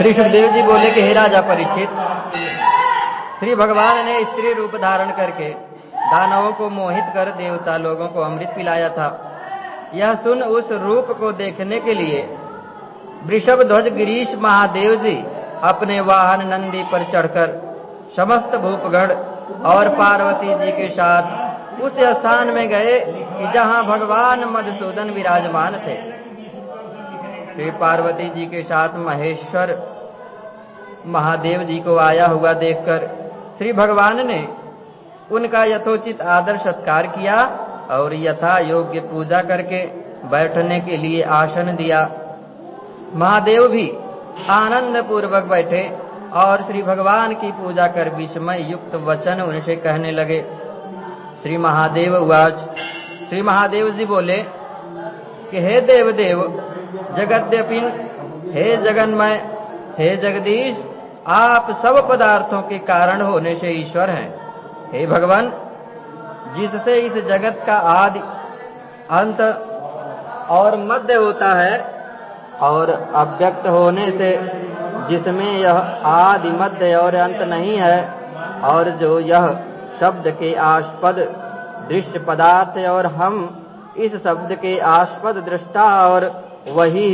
श्री सुखदेव जी बोले कि हे राजा परीक्षित, श्री भगवान ने स्त्री रूप धारण करके दानवों को मोहित कर देवता लोगों को अमृत पिलाया था। यह सुन उस रूप को देखने के लिए वृषभ ध्वज गिरीश महादेव जी अपने वाहन नंदी पर चढ़कर समस्त भूपगढ़ और पार्वती जी के साथ उस स्थान में गए कि जहां भगवान मधुसूदन विराजमान थे। श्री पार्वती जी के साथ महेश्वर महादेव जी को आया हुआ देखकर श्री भगवान ने उनका यथोचित आदर सत्कार किया और यथा योग्य पूजा करके बैठने के लिए आसन दिया। महादेव भी आनंद पूर्वक बैठे और श्री भगवान की पूजा कर विस्मय युक्त वचन उनसे कहने लगे। श्री महादेव उवाच, श्री महादेव जी बोले कि हे देवदेव जगद्यपिन, हे जगन्मय, हे जगदीश, आप सब पदार्थों के कारण होने से ईश्वर हैं। हे भगवान, जिससे इस जगत का आदि अंत और मध्य होता है और अव्यक्त होने से जिसमें यह आदि मध्य और अंत नहीं है, और जो यह शब्द के आस्पद दृश्य पदार्थ है और हम इस शब्द के आस्पद दृष्टा और वही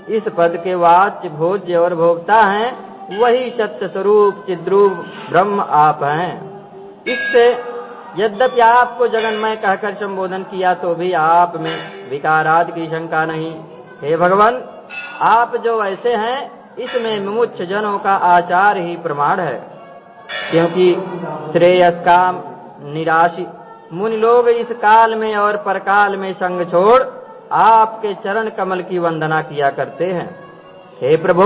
इस पद के वाच्य भोज्य और भोक्ता हैं, वही सत्य स्वरूप चिद्रूप ब्रह्म आप हैं। इससे यद्यपि आपको जगन्मय कहकर संबोधन किया तो भी आप में विकारादि की शंका नहीं। हे भगवान, आप जो ऐसे हैं इसमें मुमुक्ष जनों का आचार ही प्रमाण है, क्योंकि श्रेयस काम निराशी मुनि लोग इस काल में और परकाल में संग छोड़ आपके चरण कमल की वंदना किया करते हैं। हे प्रभु,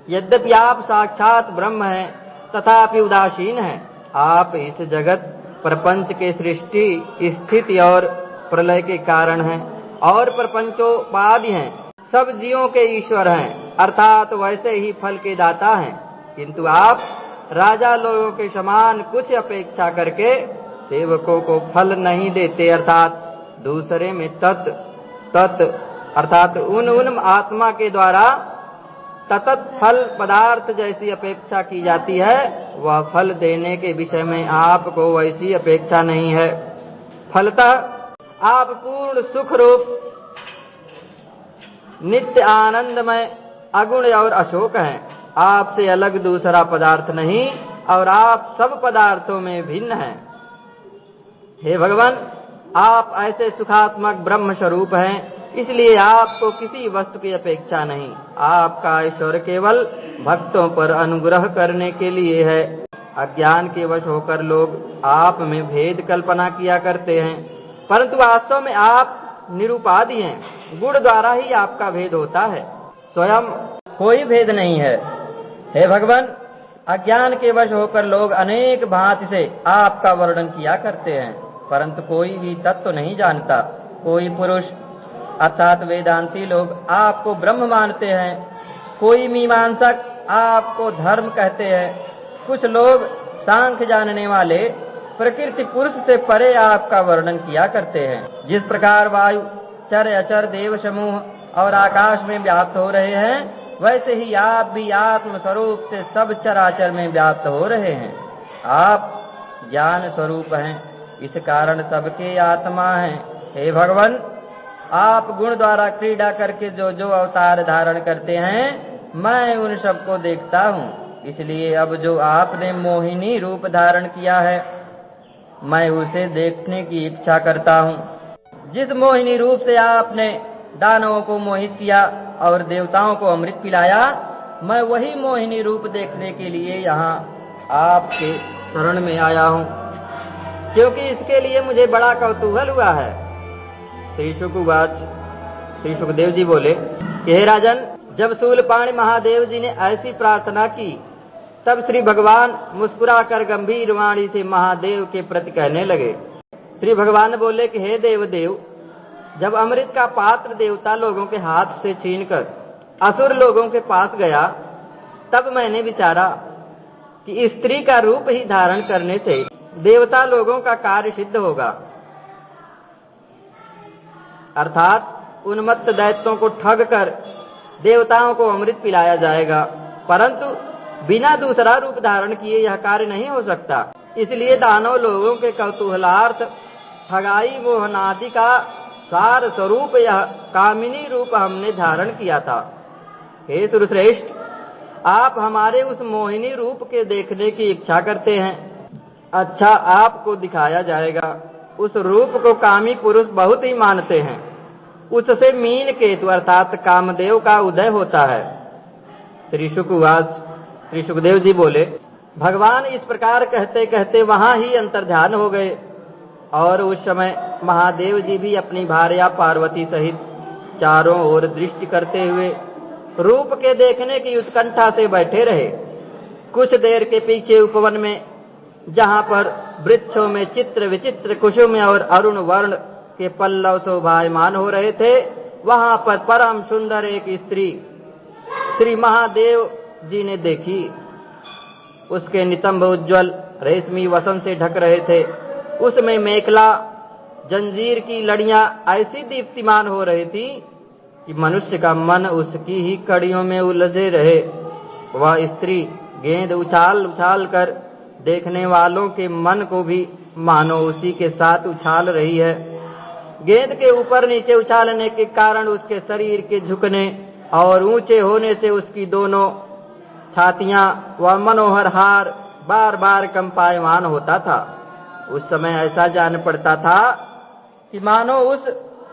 यद्यपि आप साक्षात ब्रह्म हैं तथापि उदासीन हैं। आप इस जगत प्रपंच के सृष्टि स्थिति और प्रलय के कारण हैं और प्रपंचोपाधि हैं, सब जीवों के ईश्वर हैं, अर्थात वैसे ही फल के दाता हैं। किंतु आप राजा लोगों के समान कुछ अपेक्षा करके सेवकों को फल नहीं देते, अर्थात दूसरे में तत् अर्थात उन आत्मा के द्वारा ततत फल पदार्थ जैसी अपेक्षा की जाती है, वह फल देने के विषय में आपको वैसी अपेक्षा नहीं है। फलतः आप पूर्ण सुख रूप नित्य आनंदमय अगुण और अशोक हैं। आपसे अलग दूसरा पदार्थ नहीं और आप सब पदार्थों में भिन्न हैं। हे भगवान, आप ऐसे सुखात्मक ब्रह्म स्वरूप हैं, इसलिए आपको किसी वस्तु की अपेक्षा नहीं। आपका ऐश्वर्य केवल भक्तों पर अनुग्रह करने के लिए है। अज्ञान के वश होकर लोग आप में भेद कल्पना किया करते हैं, परंतु वास्तव में आप निरुपाधि हैं। गुण द्वारा ही आपका भेद होता है, स्वयं कोई भेद नहीं है। हे भगवान, अज्ञान के वश होकर लोग अनेक भांति से आपका वर्णन किया करते हैं, परंतु कोई भी तत्व नहीं जानता। कोई पुरुष अर्थात वेदांती लोग आपको ब्रह्म मानते हैं, कोई मीमांसक आपको धर्म कहते हैं, कुछ लोग सांख्य जानने वाले प्रकृति पुरुष से परे आपका वर्णन किया करते हैं। जिस प्रकार वायु चर अचर देव समूह और आकाश में व्याप्त हो रहे हैं, वैसे ही आप भी आत्म स्वरूप से सब चराचर में व्याप्त हो रहे हैं। आप ज्ञान स्वरूप हैं, इस कारण सबके आत्मा हैं। हे भगवान, आप गुण द्वारा क्रीड़ा करके जो जो अवतार धारण करते हैं, मैं उन सबको देखता हूँ। इसलिए अब जो आपने मोहिनी रूप धारण किया है, मैं उसे देखने की इच्छा करता हूँ। जिस मोहिनी रूप से आपने दानवों को मोहित किया और देवताओं को अमृत पिलाया, मैं वही मोहिनी रूप देखने के लिए यहाँ आपके शरण में आया हूँ, क्योंकि इसके लिए मुझे बड़ा कौतूहल हुआ है। श्री शुकवाच, श्री सुखदेव जी बोले कि हे राजन, जब शूलपाणि महादेव जी ने ऐसी प्रार्थना की, तब श्री भगवान मुस्कुराकर गंभीर वाणी से महादेव के प्रति कहने लगे। श्री भगवान बोले कि हे देवदेव, जब अमृत का पात्र देवता लोगों के हाथ से छीनकर असुर लोगों के पास गया, तब मैंने विचारा कि स्त्री का रूप ही धारण करने से देवता लोगों का कार्य सिद्ध होगा, अर्थात उन्मत्त दैत्यों को ठग कर देवताओं को अमृत पिलाया जाएगा, परंतु बिना दूसरा रूप धारण किए यह कार्य नहीं हो सकता। इसलिए दानव लोगों के कौतूहलार्थ ठगाई मोहनादि का सार स्वरूप यह कामिनी रूप हमने धारण किया था। हे सुरश्रेष्ठ, आप हमारे उस मोहिनी रूप के देखने की इच्छा करते हैं। अच्छा, आपको दिखाया जाएगा। उस रूप को कामी पुरुष बहुत ही मानते हैं। उससे मीन केतु अर्थात कामदेव का उदय होता है। श्री सुखदेव जी बोले, भगवान इस प्रकार कहते कहते वहां ही अंतर्ध्यान हो गए और उस समय महादेव जी भी अपनी भार्या पार्वती सहित चारों ओर दृष्टि करते हुए रूप के देखने की उत्कंठा से बैठे रहे। कुछ देर के पीछे उपवन में, जहां पर वृक्षों में चित्र विचित्र कुसुम और अरुण वर्ण के पल्लव शोभायमान हो रहे थे, वहां पर परम सुंदर एक स्त्री श्री महादेव जी ने देखी। उसके नितंब उज्ज्वल रेशमी वसन से ढक रहे थे। उसमें मेखला जंजीर की लड़ियां ऐसी दीप्तिमान हो रही थी कि मनुष्य का मन उसकी ही कड़ियों में उलझे रहे। वह स्त्री गेंद उछाल उछाल कर देखने वालों के मन को भी मानो उसी के साथ उछाल रही है। गेंद के ऊपर नीचे उछालने के कारण उसके शरीर के झुकने और ऊंचे होने से उसकी दोनों छातियां व मनोहर हार बार बार कंपायमान होता था। उस समय ऐसा जान पड़ता था कि मानो उस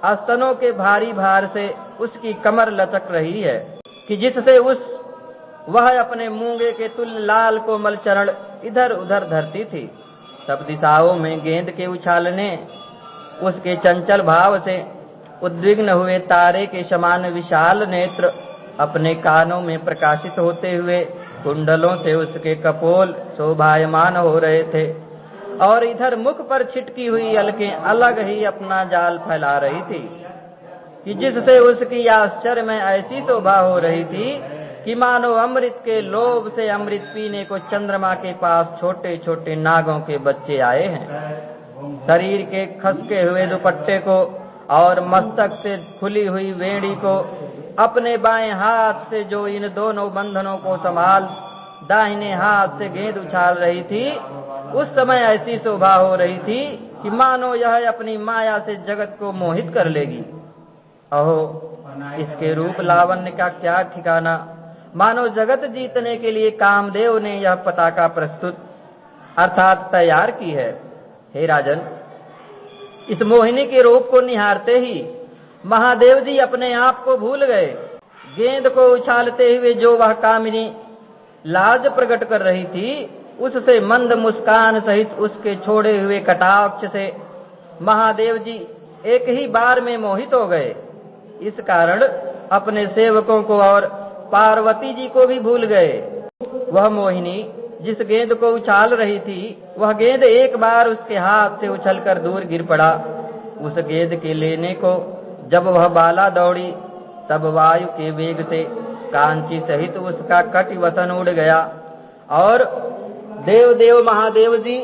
स्तनों के भारी भार से उसकी कमर लचक रही है, कि जिससे वह अपने मूंगे के तुल्य लाल कोमल चरण इधर उधर धरती थी। सब दिशाओं में गेंद के उछालने, उसके चंचल भाव से उद्विग्न हुए तारे के समान विशाल नेत्र अपने कानों में प्रकाशित होते हुए कुंडलों से उसके कपोल शोभायमान हो रहे थे और इधर मुख पर छिटकी हुई अलकें अलग ही अपना जाल फैला रही थी, कि जिससे उसकी आश्चर्य में ऐसी शोभा हो रही थी कि मानो अमृत के लोभ से अमृत पीने को चंद्रमा के पास छोटे छोटे नागों के बच्चे आए हैं। शरीर के खसके हुए दुपट्टे को और मस्तक से खुली हुई वेणी को अपने बाएं हाथ से जो इन दोनों बंधनों को संभाल दाहिने हाथ से गेंद उछाल रही थी, उस समय ऐसी शोभा हो रही थी कि मानो यह अपनी माया से जगत को मोहित कर लेगी। अहो, इसके रूप लावण्य का क्या ठिकाना। मानो जगत जीतने के लिए कामदेव ने यह पताका प्रस्तुत अर्थात तैयार की है। हे राजन, इस मोहिनी के रूप को निहारते ही महादेव जी अपने आप को भूल गए। गेंद को उछालते हुए जो वह कामिनी लाज प्रकट कर रही थी, उससे मंद मुस्कान सहित उसके छोड़े हुए कटाक्ष से महादेव जी एक ही बार में मोहित हो गए। इस कारण अपने सेवकों को और पार्वती जी को भी भूल गए। वह मोहिनी जिस गेंद को उछाल रही थी, वह गेंद एक बार उसके हाथ से उछलकर दूर गिर पड़ा। उस गेंद के लेने को जब वह बाला दौड़ी, तब वायु के वेग से कांची सहित उसका कटिवसन उड़ गया और देव महादेव जी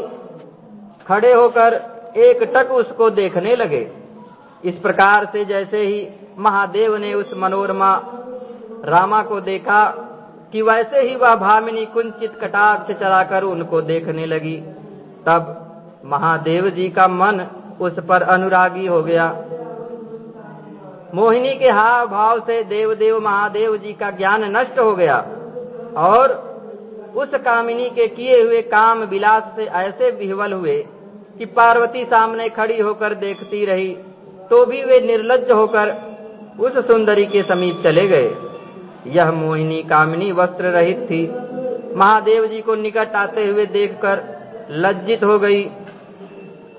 खड़े होकर एक टक उसको देखने लगे। इस प्रकार से जैसे ही महादेव ने उस मनोरमा रामा को देखा कि वैसे ही वह भामिनी कुंचित कटाक्ष चलाकर उनको देखने लगी। तब महादेव जी का मन उस पर अनुरागी हो गया। मोहिनी के हाव भाव से देव महादेव जी का ज्ञान नष्ट हो गया और उस कामिनी के किए हुए काम विलास से ऐसे विह्वल हुए कि पार्वती सामने खड़ी होकर देखती रही तो भी वे निर्लज्ज होकर उस सुंदरी के समीप चले गए। यह मोहिनी कामिनी वस्त्र रहित थी। महादेव जी को निकट आते हुए देखकर लज्जित हो गई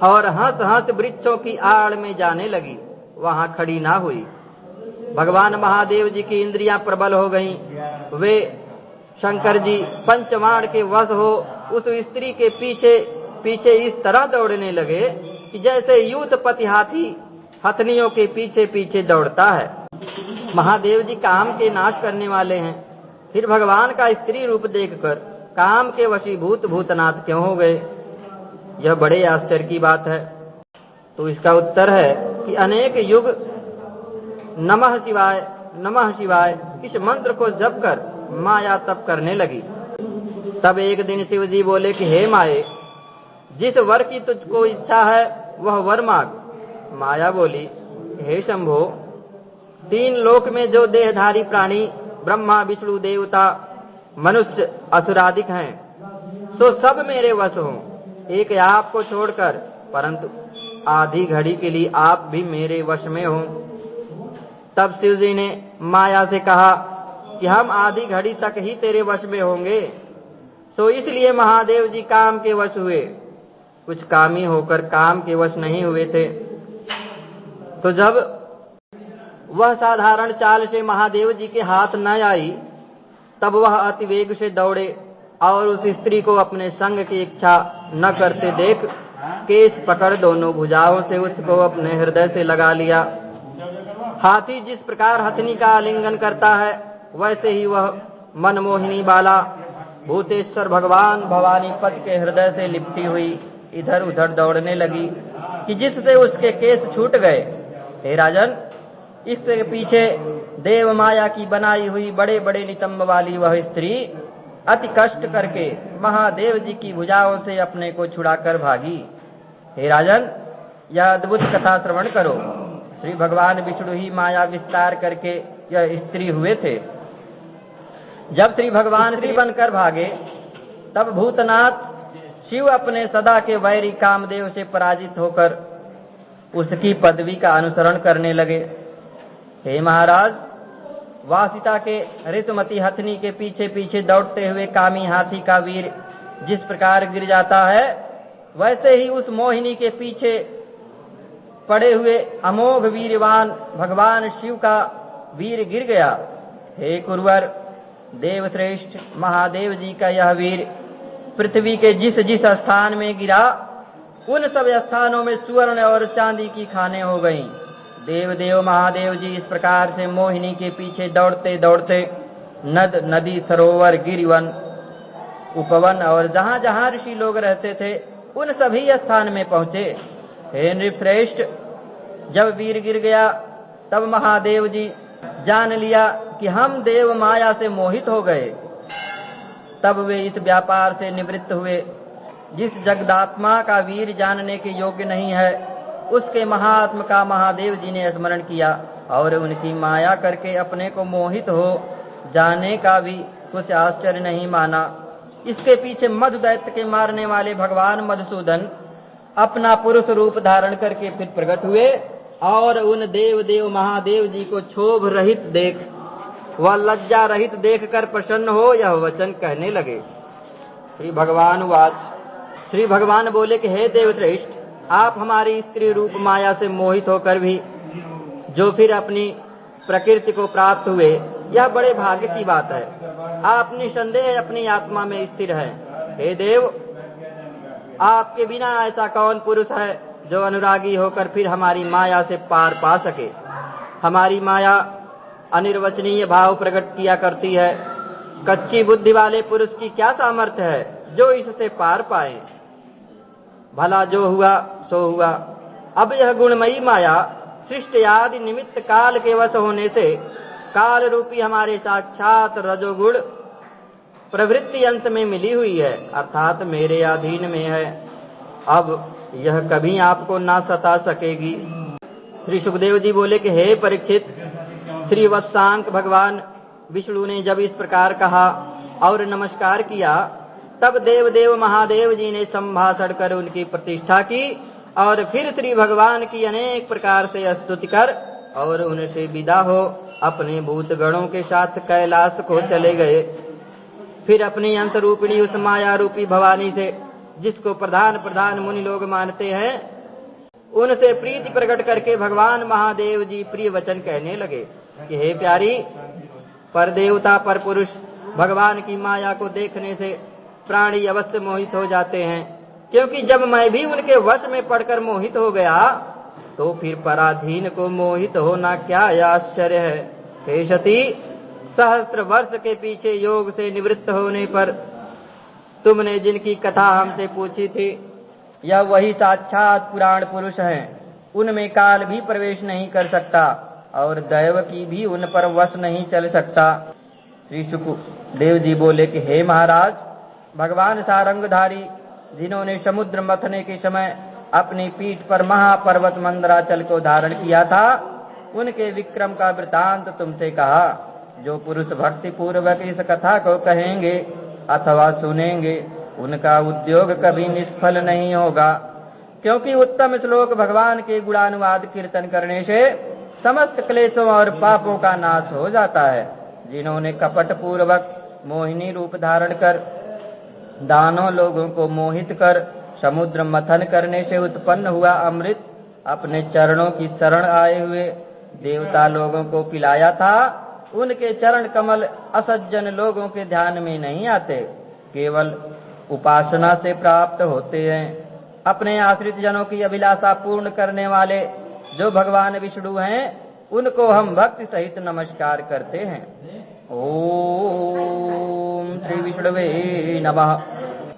और हंस हंस वृक्षों की आड़ में जाने लगी, वहां खड़ी ना हुई। भगवान महादेव जी की इंद्रियां प्रबल हो गईं। वे शंकर जी पंचवाण के वश हो उस स्त्री के पीछे पीछे इस तरह दौड़ने लगे कि जैसे यूथपति हाथी हथनियों के पीछे पीछे दौड़ता है। महादेव जी काम के नाश करने वाले हैं, फिर भगवान का स्त्री रूप देखकर काम के वशीभूत भूतनाथ क्यों हो गए? यह बड़े आश्चर्य की बात है। तो इसका उत्तर है कि अनेक युग नमः शिवाय नमः शिवाय इस मंत्र को जप कर माया तप करने लगी। तब एक दिन शिव जी बोले कि हे माए, जिस वर की तुझको इच्छा है वह वर मांग। माया बोली, हे शंभो, 3 लोक में जो देहधारी प्राणी ब्रह्मा विष्णु देवता मनुष्य असुरादिक हैं, सो सब मेरे वश हो, एक आपको छोड़कर, परंतु आधी घड़ी के लिए आप भी मेरे वश में हो। तब शिव जी ने माया से कहा कि हम आधी घड़ी तक ही तेरे वश में होंगे। सो इसलिए महादेव जी काम के वश हुए, कुछ कामी होकर काम के वश नहीं हुए थे। तो जब वह साधारण चाल से महादेव जी के हाथ न आई, तब वह अति वेग से दौड़े और उस स्त्री को अपने संग की इच्छा न करते देख केस पकड़ दोनों भुजाओं से उसको अपने हृदय से लगा लिया। हाथी जिस प्रकार हथनी का आलिंगन करता है, वैसे ही वह मनमोहिनी बाला भूतेश्वर भगवान भवानी पति के हृदय से लिपटी हुई इधर उधर दौड़ने लगी कि जिससे उसके केस छूट गए। हे राजन, इसके पीछे देव माया की बनाई हुई बड़े बड़े नितंब वाली वह स्त्री अति कष्ट करके महादेव जी की भुजाओं से अपने को छुड़ाकर भागी। हे राजन, यह अद्भुत कथा श्रवण करो। श्री भगवान विष्णु ही माया विस्तार करके यह स्त्री हुए थे। जब श्री भगवान स्त्री बनकर भागे, तब भूतनाथ शिव अपने सदा के वैरी कामदेव से पराजित होकर उसकी पदवी का अनुसरण करने लगे। हे महाराज, वासिता के ऋतुमती हथनी के पीछे पीछे दौड़ते हुए कामी हाथी का वीर जिस प्रकार गिर जाता है, वैसे ही उस मोहिनी के पीछे पड़े हुए अमोघ वीरवान भगवान शिव का वीर गिर गया। हे कुरवर, देवश्रेष्ठ महादेव जी का यह वीर पृथ्वी के जिस जिस स्थान में गिरा, उन सब स्थानों में सुवर्ण और चांदी की खानें हो गईं। देव महादेव जी इस प्रकार से मोहिनी के पीछे दौड़ते दौड़ते नद नदी सरोवर गिरिवन उपवन और जहां जहां ऋषि लोग रहते थे उन सभी स्थान में पहुंचे। हे नृपश्रेष्ठ, जब वीर गिर गया, तब महादेव जी जान लिया कि हम देव माया से मोहित हो गए। तब वे इस व्यापार से निवृत्त हुए। जिस जगदात्मा का वीर जानने के योग्य नहीं है, उसके महात्म का महादेव जी ने स्मरण किया और उनकी माया करके अपने को मोहित हो जाने का भी कुछ आश्चर्य नहीं माना। इसके पीछे मधु दैत्य के मारने वाले भगवान मधुसूदन अपना पुरुष रूप धारण करके फिर प्रकट हुए और उन देव महादेव जी को क्षोभ रहित देख व लज्जा रहित देख कर प्रसन्न हो यह वचन कहने लगे। श्री भगवान वाच, श्री भगवान बोले कि हे देवश्रेष्ठ, आप हमारी स्त्री रूप माया से मोहित होकर भी जो फिर अपनी प्रकृति को प्राप्त हुए, यह बड़े भाग्य की बात है। आप निसंदेह अपनी आत्मा में स्थिर हैं। हे देव, आपके बिना ऐसा कौन पुरुष है जो अनुरागी होकर फिर हमारी माया से पार पा सके। हमारी माया अनिर्वचनीय भाव प्रकट किया करती है। कच्ची बुद्धि वाले पुरुष की क्या सामर्थ्य है जो इससे पार पाए। भला जो हुआ सो हुआ। अब यह गुणमयी माया सृष्टि आदि निमित्त काल के वश होने से काल रूपी हमारे साक्षात रजोगुण प्रवृत्ति अंश में मिली हुई है, अर्थात मेरे अधीन में है। अब यह कभी आपको ना सता सकेगी। श्री सुखदेव जी बोले कि हे परीक्षित, श्री वत्सांक भगवान विष्णु ने जब इस प्रकार कहा और नमस्कार किया, तब देव महादेव जी ने संभाषण कर उनकी प्रतिष्ठा की और फिर श्री भगवान की अनेक प्रकार से स्तुति कर और उनसे विदा हो अपने भूतगणों के साथ कैलाश को चले गए। फिर अपनी अंत रूपिणी उस माया रूपी भवानी से, जिसको प्रधान मुनि लोग मानते हैं, उनसे प्रीति प्रकट करके भगवान महादेव जी प्रिय वचन कहने लगे कि हे प्यारी, पर देवता पर पुरुष भगवान की माया को देखने से प्राणी अवश्य मोहित हो जाते हैं, क्योंकि जब मैं भी उनके वश में पड़कर मोहित हो गया, तो फिर पराधीन को मोहित होना क्या आश्चर्य है। हे सती, सहस्त्र वर्ष के पीछे योग से निवृत्त होने पर तुमने जिनकी कथा हमसे पूछी थी, यह वही साक्षात पुराण पुरुष हैं। उनमें काल भी प्रवेश नहीं कर सकता। और दैव की भी उन पर वश नहीं चल सकता। श्री सुखदेव जी बोले कि हे महाराज, भगवान सारंगधारी जिन्होंने समुद्र मथने के समय अपनी पीठ पर महापर्वत मंदराचल को धारण किया था, उनके विक्रम का वृतांत तुमसे कहा। जो पुरुष भक्ति पूर्वक इस कथा को कहेंगे अथवा सुनेंगे, उनका उद्योग कभी निष्फल नहीं होगा, क्योंकि उत्तम श्लोक भगवान के गुणानुवाद कीर्तन करने से समस्त क्लेशों और पापों का नाश हो जाता है। जिन्होंने कपट पूर्वक मोहिनी रूप धारण कर दानों लोगों को मोहित कर समुद्र मथन करने से उत्पन्न हुआ अमृत अपने चरणों की शरण आए हुए देवता लोगों को पिलाया था, उनके चरण कमल असज्जन लोगों के ध्यान में नहीं आते, केवल उपासना से प्राप्त होते हैं। अपने आश्रित जनों की अभिलाषा पूर्ण करने वाले जो भगवान विष्णु हैं, उनको हम भक्ति सहित नमस्कार करते हैं। ओम श्री विष्णुवे नमः।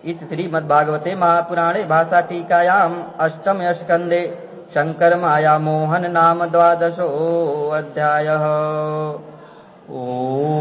इस श्रीमद्भागवते महापुराणे भाषा टीकायाम अष्टम स्कंदे शंकर माया मोहन नाम 12 अध्यायः। ओम।